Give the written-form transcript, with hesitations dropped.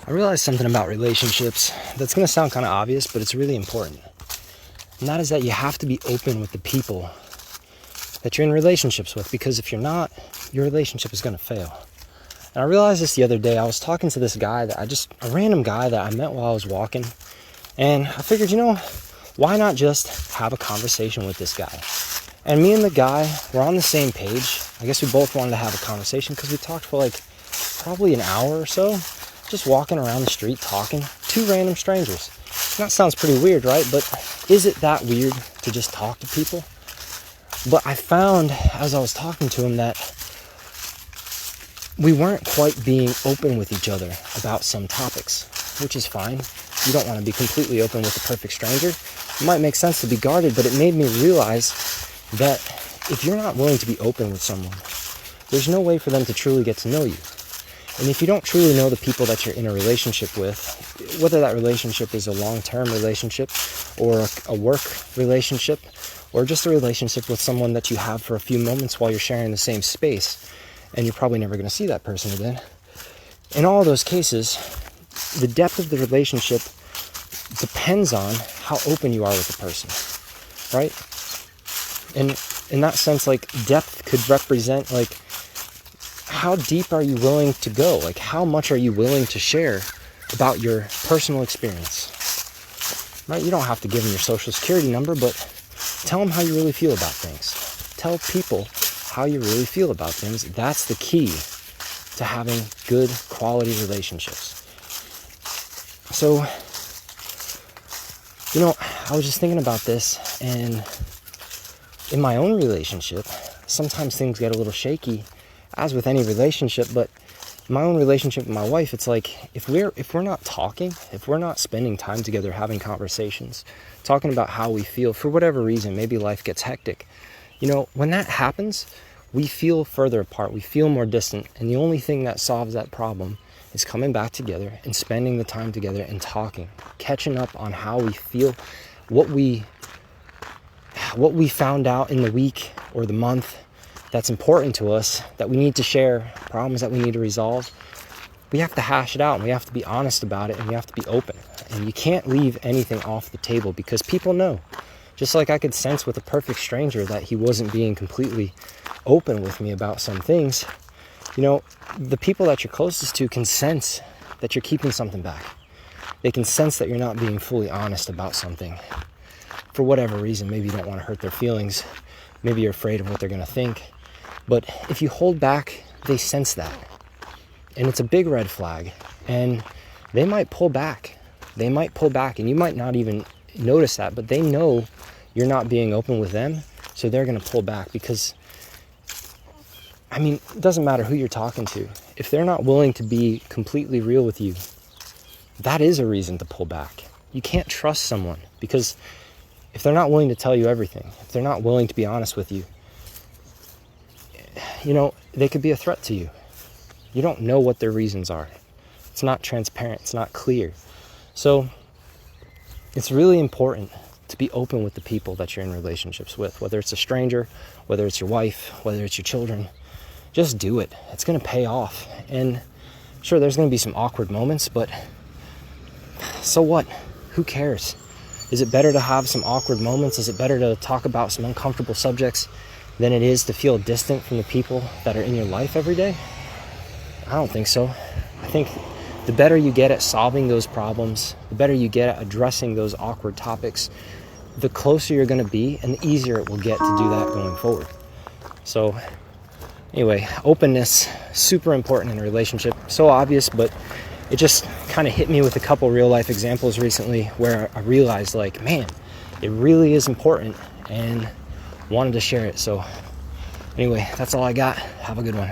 I realized something about relationships that's going to sound kind of obvious, but it's really important. And that is that you have to be open with the people that you're in relationships with, because if you're not, your relationship is going to fail. And I realized this the other day. I was talking to this guy a random guy that I met while I was walking. And I figured, why not just have a conversation with this guy? And me and the guy were on the same page. I guess we both wanted to have a conversation because we talked for probably an hour or so, just walking around the street talking. Two random strangers. And that sounds pretty weird, right? But is it that weird to just talk to people? But I found as I was talking to him that we weren't quite being open with each other about some topics, which is fine. You don't want to be completely open with a perfect stranger. It might make sense to be guarded, but it made me realize that if you're not willing to be open with someone, there's no way for them to truly get to know you. And if you don't truly know the people that you're in a relationship with, whether that relationship is a long-term relationship or a work relationship or just a relationship with someone that you have for a few moments while you're sharing the same space, and you're probably never going to see that person again. In all those cases, the depth of the relationship depends on how open you are with the person, right? And in that sense, depth could represent, how deep are you willing to go? How much are you willing to share about your personal experience? Right? You don't have to give them your social security number, but tell them how you really feel about things. Tell people how you really feel about things. That's the key to having good quality relationships. So, I was just thinking about this, and in my own relationship, sometimes things get a little shaky, as with any relationship, but in my own relationship with my wife, it's if we're not talking, if we're not spending time together having conversations, talking about how we feel for whatever reason, maybe life gets hectic, when that happens, we feel further apart, we feel more distant, and the only thing that solves that problem is coming back together and spending the time together and talking, catching up on how we feel, what we found out in the week or the month that's important to us, that we need to share, problems that we need to resolve. We have to hash it out, and we have to be honest about it, and we have to be open. And you can't leave anything off the table, because people know. Just like I could sense with a perfect stranger that he wasn't being completely open with me about some things, the people that you're closest to can sense that you're keeping something back. They can sense that you're not being fully honest about something. For whatever reason, maybe you don't want to hurt their feelings. Maybe you're afraid of what they're going to think. But if you hold back, they sense that. And it's a big red flag. And they might pull back. They might pull back, and you might not even notice that, but they know you're not being open with them, so they're going to pull back. Because, it doesn't matter who you're talking to. If they're not willing to be completely real with you, that is a reason to pull back. You can't trust someone, because if they're not willing to tell you everything, if they're not willing to be honest with you, they could be a threat to you. You don't know what their reasons are. It's not transparent. It's not clear. So it's really important to be open with the people that you're in relationships with, whether it's a stranger, whether it's your wife, whether it's your children. Just do it. It's going to pay off. And sure, there's going to be some awkward moments, but so what? Who cares? Is it better to have some awkward moments? Is it better to talk about some uncomfortable subjects than it is to feel distant from the people that are in your life every day? I don't think so. I think the better you get at solving those problems, the better you get at addressing those awkward topics, the closer you're going to be, and the easier it will get to do that going forward. So anyway, openness, super important in a relationship. So obvious, but it just kind of hit me with a couple real life examples recently where I realized, man, it really is important, and wanted to share it. So anyway, that's all I got. Have a good one.